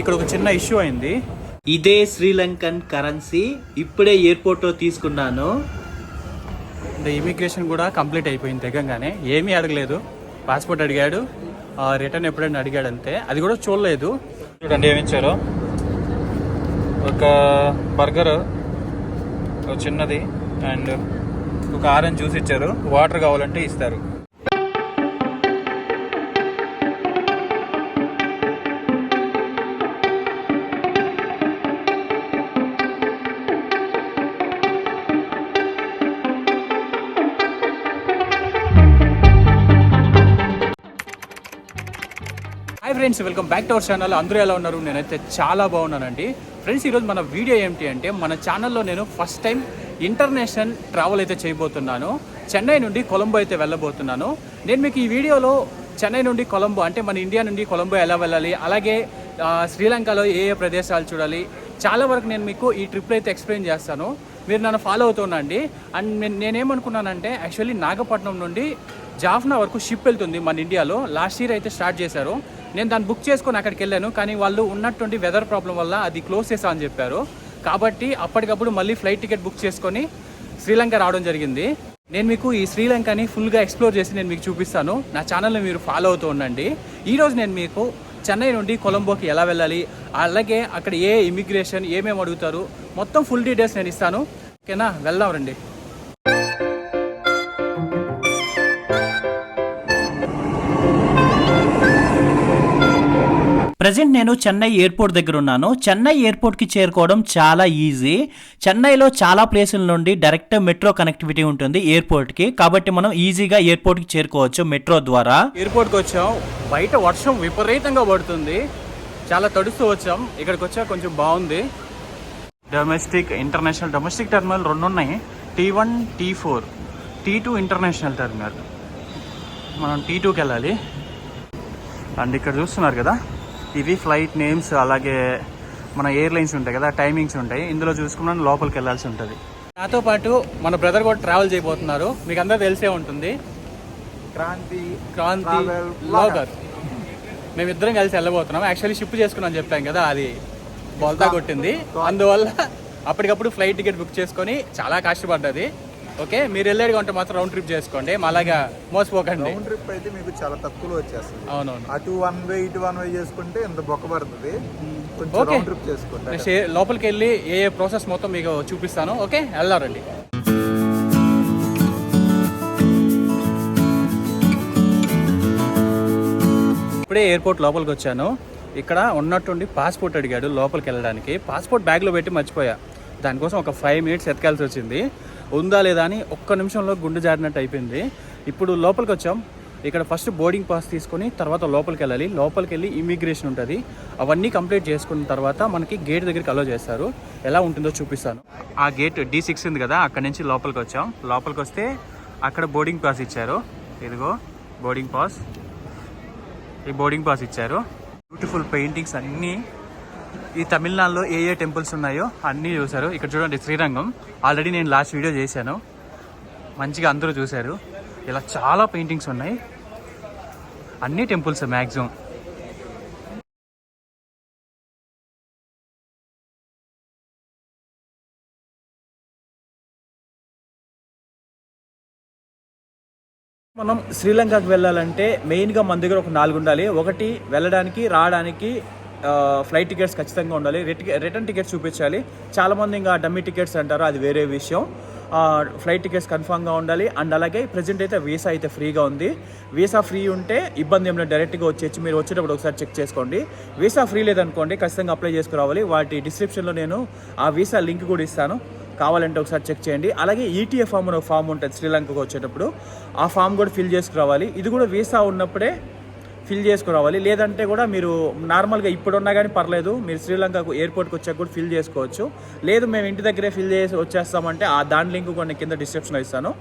ఇక్కడ ఒక చిన్న ఇష్యూ అయింది. ఇదే శ్రీలంకన్ కరెన్సీ ఇప్పుడే ఎయిర్పోర్ట్లో తీసుకున్నాను. ఇమిగ్రేషన్ కూడా కంప్లీట్ అయిపోయింది. తెగంగానే ఏమీ అడగలేదు. పాస్పోర్ట్ అడిగాడు, రిటర్న్ ఎప్పుడైనా అడిగాడు అంతే. అది కూడా చూడలేదు. చూడండి ఏమి ఇచ్చారు. ఒక బర్గర్, ఒక చిన్నది అండ్ ఒక ఆరెంజ్ జ్యూస్ ఇచ్చారు. వాటర్ కావాలంటే ఇస్తారు. Hi friends, welcome back to our channel. అందరూ ఎలా ఉన్నారు? నేనైతే చాలా బాగున్నానండి. ఫ్రెండ్స్, ఈరోజు మన వీడియో ఏమిటి అంటే, మన ఛానల్లో నేను ఫస్ట్ టైం ఇంటర్నేషనల్ ట్రావెల్ అయితే చేయబోతున్నాను. చెన్నై నుండి కొలంబో అయితే వెళ్ళబోతున్నాను. నేను మీకు ఈ వీడియోలో చెన్నై నుండి కొలంబో అంటే మన ఇండియా నుండి కొలంబో ఎలా వెళ్ళాలి, అలాగే శ్రీలంకలో ఏ ఏ ప్రదేశాలు చూడాలి, చాలా వరకు నేను మీకు ఈ ట్రిప్లో అయితే ఎక్స్ప్లెయిన్ చేస్తాను. మీరు నన్ను ఫాలో అవుతుండండి. అండ్ నేనేమనుకున్నానంటే, యాక్చువల్లీ నాగపట్నం నుండి జాఫ్నా వరకు షిప్ వెళ్తుంది మన ఇండియాలో. లాస్ట్ ఇయర్ అయితే స్టార్ట్ చేశారు. నేను దాన్ని బుక్ చేసుకొని అక్కడికి వెళ్ళాను, కానీ వాళ్ళు ఉన్నటువంటి వెదర్ ప్రాబ్లం వల్ల అది క్లోజ్ చేసా అని చెప్పారు. కాబట్టి అప్పటికప్పుడు మళ్ళీ ఫ్లైట్ టికెట్ బుక్ చేసుకొని శ్రీలంక రావడం జరిగింది. నేను మీకు ఈ శ్రీలంకని ఫుల్గా ఎక్స్ప్లోర్ చేసి నేను మీకు చూపిస్తాను. నా ఛానల్ని మీరు ఫాలో అవుతూ ఉండండి. ఈరోజు నేను మీకు చెన్నై నుండి కొలంబోకి ఎలా వెళ్ళాలి, అలాగే అక్కడ ఏ ఇమిగ్రేషన్ ఏమేమి అడుగుతారు, మొత్తం ఫుల్ డీటెయిల్స్ నేను ఇస్తాను. ఓకేనా, వెళ్దాం రండి. ప్రజెంట్ నేను చెన్నై ఎయిర్పోర్ట్ దగ్గర ఉన్నాను. చెన్నై ఎయిర్పోర్ట్కి చేరుకోవడం చాలా ఈజీ. చెన్నైలో చాలా ప్లేసుల నుండి డైరెక్ట్ మెట్రో కనెక్టివిటీ ఉంటుంది ఎయిర్పోర్ట్కి. కాబట్టి మనం ఈజీగా ఎయిర్పోర్ట్కి చేరుకోవచ్చు మెట్రో ద్వారా. ఎయిర్పోర్ట్కి వచ్చాం. బయట వర్షం విపరీతంగా పడుతుంది. చాలా తడుస్తూ వచ్చాం. ఇక్కడికి వచ్చా కొంచెం బాగుంది. Domestic, international. డొమెస్టిక్ టెర్మినల్ 2 ఉన్నాయి. T1, T4, T2 international terminal. మనం T2కి వెళ్ళాలి. అండ్ ఇక్కడ చూస్తున్నారు కదా, ఇవి ఫ్లైట్ నేమ్స్, అలాగే మన ఎయిర్లైన్స్ ఉంటాయి కదా, టైమింగ్స్ ఉంటాయి. ఇందులో చూసుకున్నాను లోపలికి వెళ్ళాల్సి ఉంటుంది. నాతో పాటు మన బ్రదర్ కూడా ట్రావెల్ చేయబోతున్నారు. మీకు అందరూ తెలిసే ఉంటుంది, క్రాంతి బ్లాగర్. మేమిద్దరం కలిసి వెళ్ళబోతున్నాం. యాక్చువల్లీ షిప్ చేసుకున్నాం చెప్పాం కదా, అది బోల్తా కొట్టింది. అందువల్ల అప్పటికప్పుడు ఫ్లైట్ టికెట్ బుక్ చేసుకొని చాలా కష్టపడ్డది. ఓకే, మీరు వెళ్ళేది ఉంటే మాత్రం రౌండ్ ట్రిప్ చేసుకోండి, అలాగా మోసపోకండి. రౌండ్ ట్రిప్ అయితే మీకు చాలా తక్కువలో వచ్చేస్తుంది. అవునవును, అటు వన్ వే ఇటు వన్ వే చేసుకుంటే ఎంత బొక్క పడుతుంది. ఓకే, రౌండ్ ట్రిప్ చేసుకోండి. లోపలికి వెళ్ళి ఏ ప్రాసెస్ మొత్తం మీకు చూపిస్తాను. ఓకే, వెళ్దారండి. ఇప్పుడే ఎయిర్పోర్ట్ లోపలికి వచ్చాను. ఇక్కడ ఉన్నట్టుండి పాస్పోర్ట్ అడిగాడు లోపలికి వెళ్ళడానికి. పాస్పోర్ట్ బ్యాగ్లో పెట్టి మర్చిపోయా. దానికోసం ఒక 5 మినిట్స్ ఎతకాల్సి వచ్చింది. ఉందా లేదా అని ఒక్క నిమిషంలో గుండె జారినట్టు అయిపోయింది. ఇప్పుడు లోపలికి వచ్చాం. ఇక్కడ ఫస్ట్ బోర్డింగ్ పాస్ తీసుకొని తర్వాత లోపలికి వెళ్ళాలి. లోపలికి వెళ్ళి ఇమిగ్రేషన్ ఉంటుంది. అవన్నీ కంప్లీట్ చేసుకున్న తర్వాత మనకి గేట్ దగ్గరికి అలో చేస్తారు. ఎలా ఉంటుందో చూపిస్తాను. ఆ గేట్ D6 ఉంది కదా, అక్కడ నుంచి లోపలికి వచ్చాం. లోపలికి వస్తే అక్కడ బోర్డింగ్ పాస్ ఇచ్చారు. ఇదిగో బోర్డింగ్ పాస్. ఈ బోర్డింగ్ పాస్ ఇచ్చారు. బ్యూటిఫుల్ పెయింటింగ్స్ అన్నీ. ఈ తమిళనాడులో ఏ ఏ టెంపుల్స్ ఉన్నాయో అన్నీ చూశారు. ఇక్కడ చూడండి, శ్రీరంగం. ఆల్రెడీ నేను లాస్ట్ వీడియో చేశాను, మంచిగా అందరూ చూశారు. ఇలా చాలా పెయింటింగ్స్ ఉన్నాయి, అన్ని టెంపుల్స్ మ్యాక్సిమం. మనం శ్రీలంకకు వెళ్ళాలంటే మెయిన్గా మన దగ్గర ఒక 4 ఉండాలి. ఒకటి, వెళ్ళడానికి రావడానికి ఫ్లైట్ టికెట్స్ ఖచ్చితంగా ఉండాలి. రిటర్న్ టికెట్స్ చూపించాలి. చాలామంది ఇంకా డమ్మీ టికెట్స్ అంటారు, అది వేరే విషయం. ఫ్లైట్ టికెట్స్ కన్ఫామ్గా ఉండాలి. అండ్ అలాగే ప్రజెంట్ అయితే వీసా అయితే ఫ్రీగా ఉంది. వీసా ఫ్రీ ఉంటే ఇబ్బంది ఏమైనా డైరెక్ట్గా వచ్చేసి మీరు వచ్చేటప్పుడు ఒకసారి చెక్ చేసుకోండి. వీసా ఫ్రీ లేదనుకోండి, ఖచ్చితంగా అప్లై చేసుకురావాలి. వాటి డిస్క్రిప్షన్లో నేను ఆ వీసా లింక్ కూడా ఇస్తాను, కావాలంటే ఒకసారి చెక్ చేయండి. అలాగే ETA ఫామ్ అని ఒక ఫామ్ ఉంటుంది శ్రీలంకకు వచ్చేటప్పుడు, ఆ ఫామ్ కూడా ఫిల్ చేసుకురావాలి. ఇది కూడా వీసా ఉన్నప్పుడే ఫిల్ చేసుకురావాలి. లేదంటే కూడా మీరు నార్మల్గా ఇప్పుడున్నా కానీ పర్లేదు, మీరు శ్రీలంకకు ఎయిర్పోర్ట్కి వచ్చాక కూడా ఫిల్ చేసుకోవచ్చు. లేదు మేము ఇంటి దగ్గరే ఫిల్ చేసి వచ్చేస్తామంటే దాని లింక్ కూడా కింద డిస్క్రిప్షన్లో ఇస్తాను.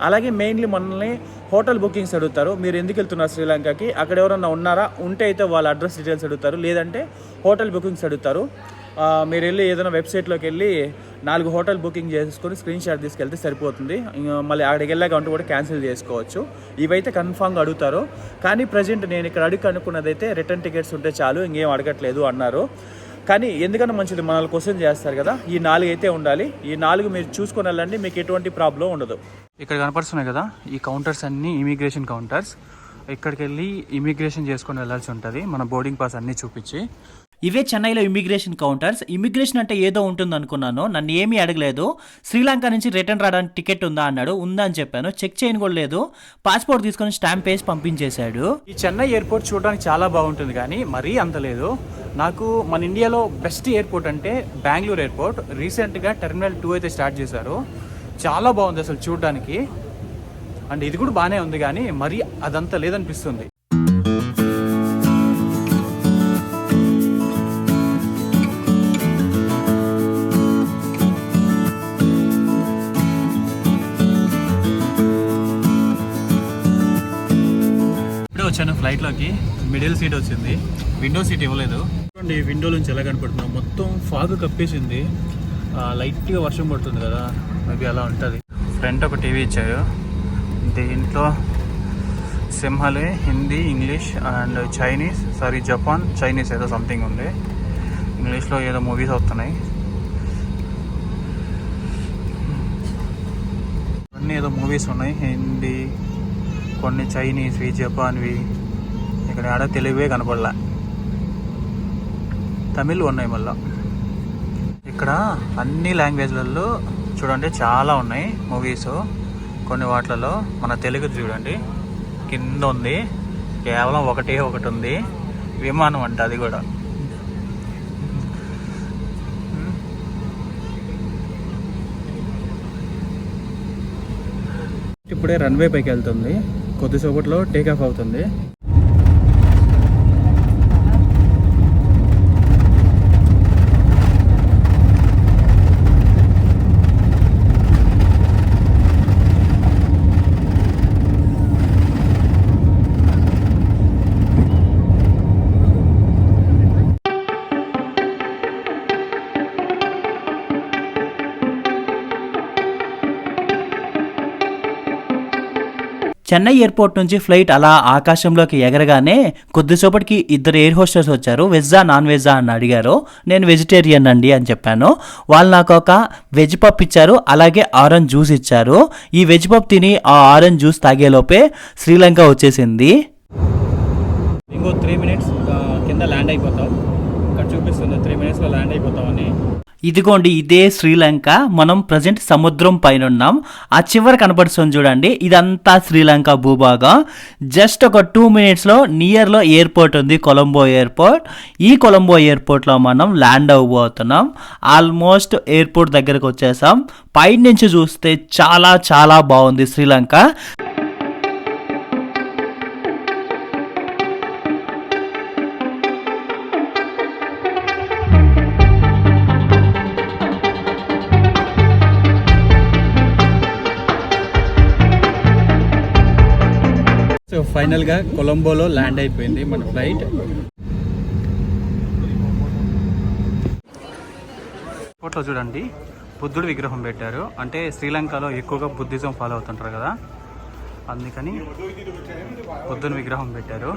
అలాగే మెయిన్లీ మనల్ని హోటల్ బుకింగ్స్ అడుగుతారు. మీరు ఎందుకు వెళ్తున్నారు శ్రీలంకకి, అక్కడ ఎవరన్నా ఉన్నారా, ఉంటే అయితే వాళ్ళ అడ్రస్ డీటెయిల్స్ అడుగుతారు. లేదంటే హోటల్ బుకింగ్స్ అడుగుతారు. మీరు వెళ్ళి ఏదైనా వెబ్సైట్లోకి వెళ్ళి 4 హోటల్ బుకింగ్ చేసుకొని స్క్రీన్ షాట్ తీసుకెళ్తే సరిపోతుంది. మళ్ళీ అక్కడికి వెళ్ళాక ఉంటే కూడా క్యాన్సిల్ చేసుకోవచ్చు. ఇవైతే కన్ఫామ్గా అడుగుతారు. కానీ ప్రజెంట్ నేను ఇక్కడ అనుకున్నదైతే రిటర్న్ టికెట్స్ ఉంటే చాలు, ఇంకేం అడగట్లేదు అన్నారు. కానీ ఎందుకన్నా మంచిది, మనల్ని క్వశ్చన్ చేస్తారు కదా, ఈ 4 అయితే ఉండాలి. ఈ 4 మీరు చూసుకొని వెళ్ళండి, మీకు ఎటువంటి ప్రాబ్లం ఉండదు. ఇక్కడ కనపడుతున్నాయి కదా ఈ కౌంటర్స్ అన్నీ ఇమిగ్రేషన్ కౌంటర్స్. ఇక్కడికి వెళ్ళి ఇమిగ్రేషన్ చేసుకొని వెళ్ళాల్సి ఉంటుంది, మన బోర్డింగ్ పాస్ అన్నీ చూపించి. ఇవే చెన్నైలో ఇమిగ్రేషన్ కౌంటర్స్. ఇమిగ్రేషన్ అంటే ఏదో ఉంటుంది అనుకున్నాను, నన్ను ఏమీ అడగలేదు. శ్రీలంక నుంచి రిటర్న్ రావడానికి టికెట్ ఉందా అన్నాడు, ఉందా అని చెప్పాను. చెక్ చేయని కూడా లేదు, పాస్పోర్ట్ తీసుకొని స్టాంప్ వేసి పంపించేశాడు. ఈ చెన్నై ఎయిర్పోర్ట్ చూడడానికి చాలా బాగుంటుంది కానీ మరీ అంత లేదు. నాకు మన ఇండియాలో బెస్ట్ ఎయిర్పోర్ట్ అంటే బెంగళూరు ఎయిర్పోర్ట్. రీసెంట్గా టెర్మినల్ 2 అయితే స్టార్ట్ చేశారు, చాలా బాగుంది అసలు చూడడానికి. అండ్ ఇది కూడా బాగానే ఉంది కానీ మరీ అదంతా లేదనిపిస్తుంది. వచ్చాను ఫ్లైట్లోకి, మిడిల్ సీట్ వచ్చింది, విండో సీట్ ఇవ్వలేదు. చూడండి విండో నుంచి ఎలా కనపడుతున్నాం, మొత్తం ఫాగ్ కప్పేసింది. లైట్గా వర్షం పడుతుంది కదా, మేబీ అలా ఉంటుంది. ఫ్రంట్ ఒక టీవీ ఇచ్చారు, దీంట్లో సింహాలే Hindi, English and Chinese, Japan Chinese ఏదో సంథింగ్ ఉంది. ఇంగ్లీష్లో ఏదో మూవీస్ వస్తున్నాయి, అన్నీ ఏదో మూవీస్ ఉన్నాయి, హిందీ, కొన్ని చైనీస్వి, జపాన్వి. ఇక్కడ ఆడ తెలుగువే కనపడలే, తమిళ్ ఉన్నాయి. మళ్ళీ ఇక్కడ అన్ని లాంగ్వేజ్లలో చూడండి చాలా ఉన్నాయి మూవీస్. కొన్ని వాటిలలో మన తెలుగు చూడండి కింద ఉంది, కేవలం ఒకటి ఉంది, విమానం అంట అది కూడా. ఇప్పుడే రన్వే పైకి వెళ్తుంది, కొద్దిసేపట్లో టేక్ ఆఫ్ అవుతుంది. చెన్నై ఎయిర్పోర్ట్ నుంచి ఫ్లైట్ అలా ఆకాశంలోకి ఎగరగానే కొద్దిసేపటికి 2 ఎయిర్ హోస్టర్స్ వచ్చారు. వెజ్జా నాన్ వెజ్జా అని అడిగారు. నేను వెజిటేరియన్ అండి అని చెప్పాను. వాళ్ళు నాకు ఒక వెజ్ పప్ ఇచ్చారు, అలాగే ఆరెంజ్ జ్యూస్ ఇచ్చారు. ఈ వెజ్ పప్ తిని ఆ ఆరెంజ్ జ్యూస్ తాగేలోపే శ్రీలంక వచ్చేసింది. ఇంకో 3 మినిట్స్ కింద ల్యాండ్ అయిపోతాం. ఇక్కడ చూపిస్తుంది 3 మినిట్స్లో ల్యాండ్ అయిపోతామని. ఇదిగోండి, ఇదే శ్రీలంక. మనం ప్రజెంట్ సముద్రం పైన ఉన్నాం. ఆ చివరి కనపడుతుంది చూడండి, ఇదంతా శ్రీలంక భూభాగం. జస్ట్ ఒక 2 మినిట్స్లో నియర్లో ఎయిర్పోర్ట్ ఉంది, కొలంబో ఎయిర్పోర్ట్. ఈ కొలంబో ఎయిర్పోర్ట్లో మనం ల్యాండ్ అవ్వబోతున్నాం. ఆల్మోస్ట్ ఎయిర్పోర్ట్ దగ్గరకు వచ్చేసాం. పై నుంచి చూస్తే చాలా చాలా బాగుంది శ్రీలంక. సో ఫైనల్గా కొలంబోలో ల్యాండ్ అయిపోయింది మన ఫ్లైట్. ఫోటో చూడండి, బుద్ధుడు విగ్రహం పెట్టారు. అంటే శ్రీలంకలో ఎక్కువగా బుద్ధిజం ఫాలో అవుతుంటారు కదా, అందుకని బుద్ధుని విగ్రహం పెట్టారు.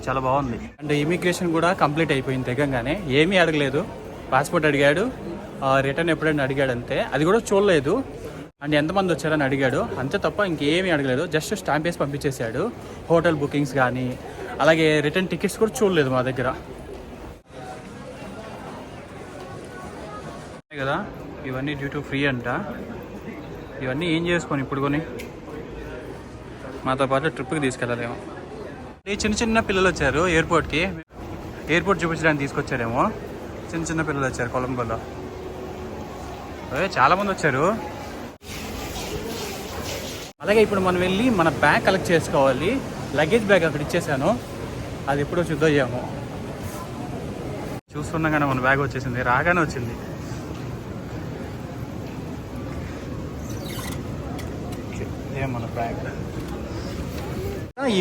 చాలా బాగుంది. అండ్ ఇమిగ్రేషన్ కూడా కంప్లీట్ అయిపోయింది. తెగంగానే ఏమీ అడగలేదు, పాస్పోర్ట్ అడిగాడు, రిటర్న్ ఎప్పుడైనా అడిగాడు అంతే. అది కూడా చూడలేదు. అండ్ ఎంతమంది వచ్చారని అడిగాడు అంతే తప్ప ఇంకేమీ అడగలేదు. జస్ట్ స్టాంప్ వేసి పంపించేశాడు. హోటల్ బుకింగ్స్ కానీ అలాగే రిటర్న్ టికెట్స్ కూడా చూడలేదు మా దగ్గర కదా. ఇవన్నీ డ్యూ టు ఫ్రీ అంట. ఇవన్నీ ఏం చేసుకొని ఇప్పుడు కొని మాతో పాటు ట్రిప్కి తీసుకెళ్ళాలేమో. ఈ చిన్న చిన్న పిల్లలు వచ్చారు ఎయిర్పోర్ట్కి, ఎయిర్పోర్ట్ చూపించడానికి తీసుకొచ్చారేమో. చిన్న చిన్న పిల్లలు వచ్చారు కొలంబోలో. చాలామంది వచ్చారు. అలాగే ఇప్పుడు మనం వెళ్ళి మన బ్యాగ్ కలెక్ట్ చేసుకోవాలి. లగేజ్ బ్యాగ్ అక్కడ ఇచ్చేసాను, అది ఎప్పుడో చూద్దాము. చూస్తుండగానే మన బ్యాగ్ వచ్చేసింది, రాగానే వచ్చింది. ఇదే మన బ్యాగ్.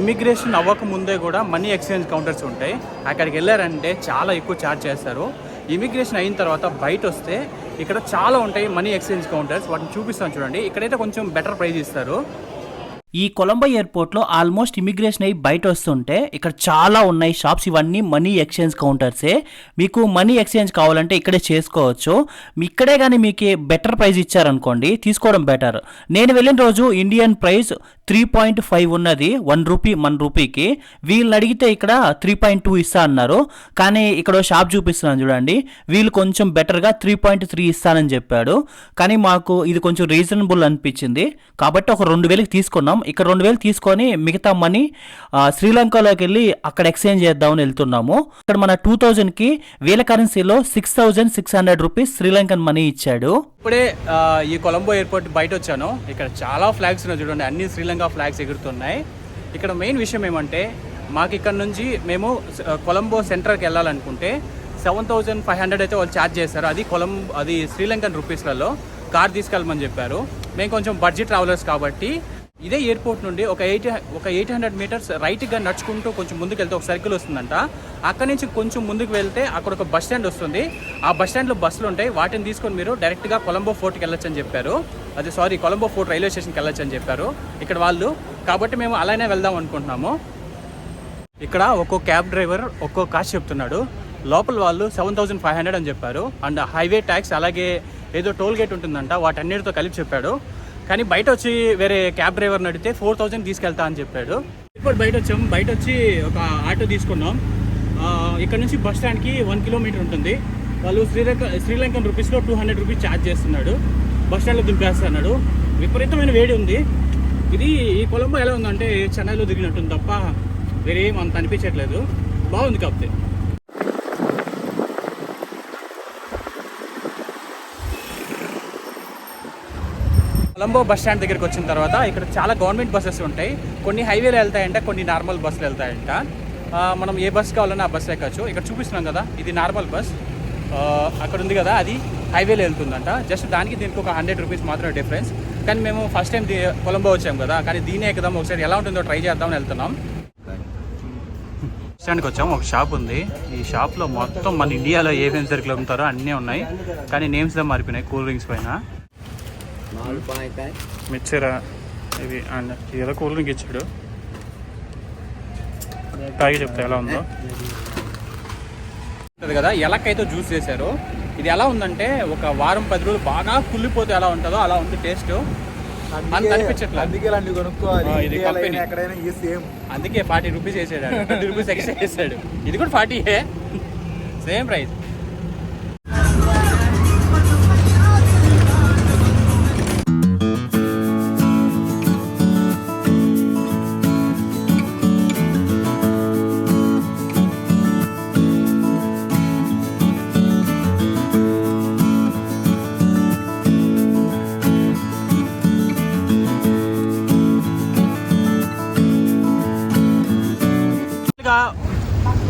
ఇమిగ్రేషన్ అవ్వక ముందే కూడా మనీ ఎక్స్చేంజ్ కౌంటర్స్ ఉంటాయి. అక్కడికి వెళ్ళారంటే చాలా ఎక్కువ ఛార్జ్ చేస్తారు. ఇమిగ్రేషన్ అయిన తర్వాత బయట వస్తే ఇక్కడ చాలా ఉంటాయి మనీ ఎక్స్చేంజ్ కౌంటర్స్. వాటిని చూపిస్తాను చూడండి. ఇక్కడైతే కొంచెం బెటర్ ప్రైస్ ఇస్తారు. ఈ కొలంబో ఎయిర్పోర్ట్లో ఆల్మోస్ట్ ఇమిగ్రేషన్ అయ్యి బయట వస్తుంటే ఇక్కడ చాలా ఉన్నాయి షాప్స్. ఇవన్నీ మనీ ఎక్స్చేంజ్ కౌంటర్సే. మీకు మనీ ఎక్స్చేంజ్ కావాలంటే ఇక్కడే చేసుకోవచ్చు. ఇక్కడే కానీ మీకు బెటర్ ప్రైస్ ఇచ్చారనుకోండి తీసుకోవడం బెటర్. నేను వెళ్ళిన రోజు ఇండియన్ ప్రైస్ 3.5 ఉన్నది, 1 రూపీ మన రూపీకి. వీళ్ళని అడిగితే ఇక్కడ 3.2 ఇస్తా అన్నారు. కానీ ఇక్కడ షాప్ చూపిస్తున్నాను చూడండి, వీళ్ళు కొంచెం బెటర్గా 3.3 ఇస్తానని చెప్పాడు. కానీ మాకు ఇది కొంచెం రీజనబుల్ అనిపించింది కాబట్టి ఒక 2,000కి తీసుకున్నాం. ఇక్కడ 2,000 తీసుకొని మిగతా మనీ శ్రీలంకలోకి వెళ్ళి అక్కడ ఎక్స్చేంజ్ చేద్దామని వెళ్తున్నాము. ఇక్కడ మన 2000కి వీళ్ళ కరెన్సీలో 6,600 రూపీస్ శ్రీలంకన్ మనీ ఇచ్చాడు. ఇప్పుడే ఈ కొలంబో ఎయిర్పోర్ట్ బయట వచ్చాను. ఇక్కడ చాలా ఫ్లాగ్స్ ఉన్నాయి చూడండి, అన్ని శ్రీలంక ఫ్లాగ్స్ ఎగురుతున్నాయి. ఇక్కడ మెయిన్ విషయం ఏమంటే మాకు ఇక్కడ నుంచి మేము కొలంబో సెంటర్కి వెళ్ళాలనుకుంటే 7,500 అయితే వాళ్ళు ఛార్జ్ చేశారు. అది శ్రీలంకన్ రూపీస్లలో కార్ తీసుకెళ్ళమని చెప్పారు. మేము కొంచెం బడ్జెట్ ట్రావెలర్స్ కాబట్టి ఇదే ఎయిర్పోర్ట్ నుండి ఒక 800 మీటర్స్ రైట్గా నడుచుకుంటూ కొంచెం ముందుకు వెళ్తే ఒక సర్కిల్ వస్తుందంట. అక్కడి నుంచి కొంచెం ముందుకు వెళ్తే అక్కడ ఒక బస్ స్టాండ్ వస్తుంది. ఆ బస్ స్టాండ్లో బస్సులు ఉంటాయి, వాటిని తీసుకొని మీరు డైరెక్ట్గా కొలంబో ఫోర్ట్కి వెళ్ళొచ్చు అని చెప్పారు. కొలంబో ఫోర్ట్ రైల్వే స్టేషన్కి వెళ్ళొచ్చు అని చెప్పారు ఇక్కడ వాళ్ళు. కాబట్టి మేము అలానే వెళ్దాం అనుకుంటున్నాము. ఇక్కడ ఒక్కో క్యాబ్ డ్రైవర్ ఒక్కో కాస్ట్ చెప్తున్నాడు. లోపల వాళ్ళు 7,500 అని చెప్పారు. అండ్ హైవే ట్యాక్స్ అలాగే ఏదో టోల్ గేట్ ఉంటుందంట, వాటన్నిటితో కలిపి చెప్పాడు. కానీ బయట వచ్చి వేరే క్యాబ్ డ్రైవర్ని అడిగితే 4,000 తీసుకెళ్తా అని చెప్పాడు. ఇప్పుడు బయట వచ్చి ఒక ఆటో తీసుకున్నాం. ఇక్కడ నుంచి బస్ స్టాండ్కి 1 కిలోమీటర్ ఉంటుంది. వాళ్ళు శ్రీలంకన్ రూపీస్లో 200 రూపీస్ ఛార్జ్ చేస్తున్నాడు. బస్ స్టాండ్లో దింపేస్తున్నాడు. విపరీతమైన వేడి ఉంది. ఇది ఈ కొలంబో ఎలా ఉందంటే చెన్నైలో దిగినట్టుంది తప్ప వేరే ఏం అంత అనిపించట్లేదు. బాగుంది కాకపోతే. కొలంబో బస్ స్టాండ్ దగ్గరికి వచ్చిన తర్వాత ఇక్కడ చాలా గవర్నమెంట్ బస్సెస్ ఉంటాయి. కొన్ని హైవేలో వెళ్తాయంట, కొన్ని నార్మల్ బస్సులు వెళ్తాయంట. మనం ఏ బస్ కావాలన్నా ఆ బస్సు ఎక్కచ్చు. ఇక్కడ చూపిస్తున్నాం కదా, ఇది నార్మల్ బస్. అక్కడ ఉంది కదా, అది హైవేలో వెళ్తుందంట. జస్ట్ దానికి దీనికి ఒక 100 రూపీస్ మాత్రమే డిఫరెన్స్. కానీ మేము ఫస్ట్ టైం కొలంబో వచ్చాం కదా, కానీ దీనే ఎక్కుదాం, ఒకసారి ఎలా ఉంటుందో ట్రై చేద్దామని వెళ్తున్నాం. బస్ స్టాండ్కి వచ్చాము. ఒక షాప్ ఉంది. ఈ షాప్లో మొత్తం మన ఇండియాలో ఏ ఫెన్ సర్కిల్ అమ్ముతారో అన్నీ ఉన్నాయి. కానీ నేమ్స్ దా మారిపోయినాయి కూల్ డ్రింక్స్ పైన. మిక్చర్ ఇది అండ్ ఏదో కూల్ డ్రింక్ ఇచ్చాడు, తాగి చెప్తా ఎలా ఉందో. కదా ఎలకైతే జ్యూస్ చేశారు. ఇది ఎలా ఉందంటే ఒక వారం 10 రోజులు బాగా కుళ్ళిపోతే ఎలా ఉంటుందో అలా ఉంది టేస్ట్. అంత అనిపించట్లేదు. ఇది కంపెనీ, అందుకే 40 రూపీస్ వేసాడు, 20 రూపీస్ ఎక్స్ట్రా వేసాడు. ఇది కూడా 40 same price.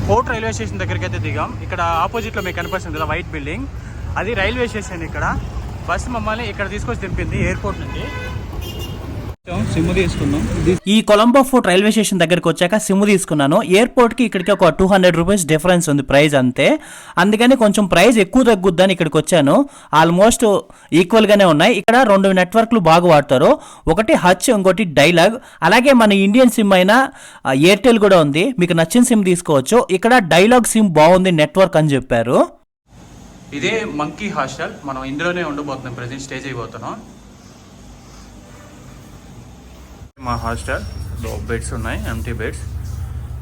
Fort railway station దగ్గరికి అయితే దిగాం. ఇక్కడ ఆపోజిట్లో మీకు కనిపిస్తుంది కదా వైట్ బిల్డింగ్, అది రైల్వే స్టేషన్. ఇక్కడ బస్సు మమ్మల్ని ఇక్కడ తీసుకొచ్చి దింపింది ఎయిర్పోర్ట్ నుండి. సిమ్ తీసుకున్నాం. ఈ కొలంబో ఫోర్ట్ రైల్వే స్టేషన్ దగ్గరికి వచ్చాక సిమ్ తీసుకున్నాను. ఎయిర్పోర్ట్కి ఇక్కడికి ఒక 200 రూపీస్ డిఫరెన్స్ ఉంది ప్రైస్ అంతే. అందుకని కొంచెం ప్రైస్ ఎక్కువ తగ్గుద్దని ఇక్కడికి వచ్చాను. ఆల్మోస్ట్ ఈక్వల్గానే ఉన్నాయి. ఇక్కడ 2 నెట్వర్క్లు బాగా వాడతారు. ఒకటి హచ్, ఇంకోటి డైలాగ్. అలాగే మన ఇండియన్ సిమ్ అయినా ఎయిర్టెల్ కూడా ఉంది. మీకు నచ్చిన సిమ్ తీసుకోవచ్చు. ఇక్కడ డైలాగ్ సిమ్ బాగుంది నెట్వర్క్ అని చెప్పారు. ఇదే మంకీ హాస్టల్. మనం ఇందులోనే ఉండబోతున్నాం, ప్రెజెంట్ స్టే చేయబోతున్నాం. మా హాస్టల్ బెడ్స్ ఉన్నాయి, ఎంటీ బెడ్స్.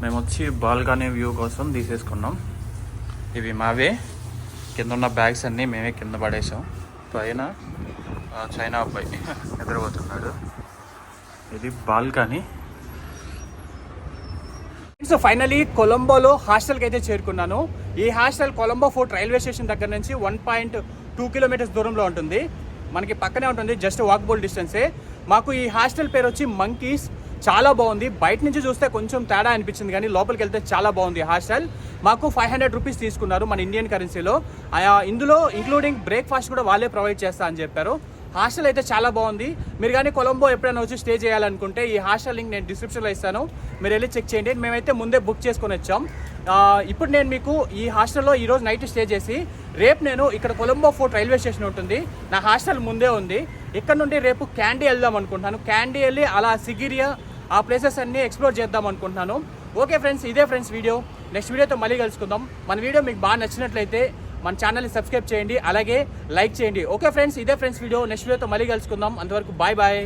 మేము వచ్చి బాల్కనీ వ్యూ కోసం తీసేసుకున్నాం. ఇవి మావే. కింద ఉన్న బ్యాగ్స్ అన్నీ మేమే కింద పడేసాం. పైన చైనా అబ్బాయి నిద్రపోతున్నాడు. ఇది బాల్కనీ. సో ఫైనలీ కొలంబోలో హాస్టల్కి అయితే చేరుకున్నాను. ఈ hostel Colombo fort railway station దగ్గర నుంచి 1.2 కిలోమీటర్స్ దూరంలో ఉంటుంది. మనకి పక్కనే ఉంటుంది, జస్ట్ వాకబుల్ డిస్టెన్సే. మాకు ఈ హాస్టల్ పేరు వచ్చి మంకీస్. చాలా బాగుంది. బయట నుంచి చూస్తే కొంచెం తేడా అనిపించింది, కానీ లోపలికి వెళ్తే చాలా బాగుంది హాస్టల్. మాకు 500 రూపీస్ తీసుకున్నారు మన ఇండియన్ కరెన్సీలో. ఇందులో ఇంక్లూడింగ్ బ్రేక్ఫాస్ట్ కూడా వాళ్ళే ప్రొవైడ్ చేస్తా అని చెప్పారు. హాస్టల్ అయితే చాలా బాగుంది. మీరు కానీ కొలంబో ఎప్పుడైనా వచ్చి స్టే చేయాలనుకుంటే ఈ హాస్టల్ లింక్ నేను డిస్క్రిప్షన్లో ఇస్తాను, మీరు వెళ్ళి చెక్ చేయండి. మేమైతే ముందే బుక్ చేసుకొని వచ్చాం. ఇప్పుడు నేను మీకు ఈ హాస్టల్లో ఈరోజు నైట్ స్టే చేసి రేపు నేను ఇక్కడ కొలంబో ఫోర్ట్ రైల్వే స్టేషన్ ఉంటుంది, నా హాస్టల్ ముందే ఉంది, ఇక్కడ నుండి రేపు క్యాండీ వెళ్దాం అనుకుంటున్నాను. క్యాండీ వెళ్ళి అలా సిగిరియా ఆ ప్లేసెస్ అన్నీ ఎక్స్ప్లోర్ చేద్దాం అనుకుంటున్నాను. ఓకే ఫ్రెండ్స్, ఇదే ఫ్రెండ్స్ వీడియో. నెక్స్ట్ వీడియోతో మళ్ళీ కలుసుకుందాం. మన వీడియో మీకు బాగా నచ్చినట్లయితే మన ఛానల్ని సబ్స్క్రైబ్ చేయండి, అలాగే లైక్ చేయండి. ఓకే ఫ్రెండ్స్, ఇదే ఫ్రెండ్స్ వీడియో. నెక్స్ట్ వీడియోతో మళ్ళీ కలుసుకుందాం. అంతవరకు బాయ్ బాయ్.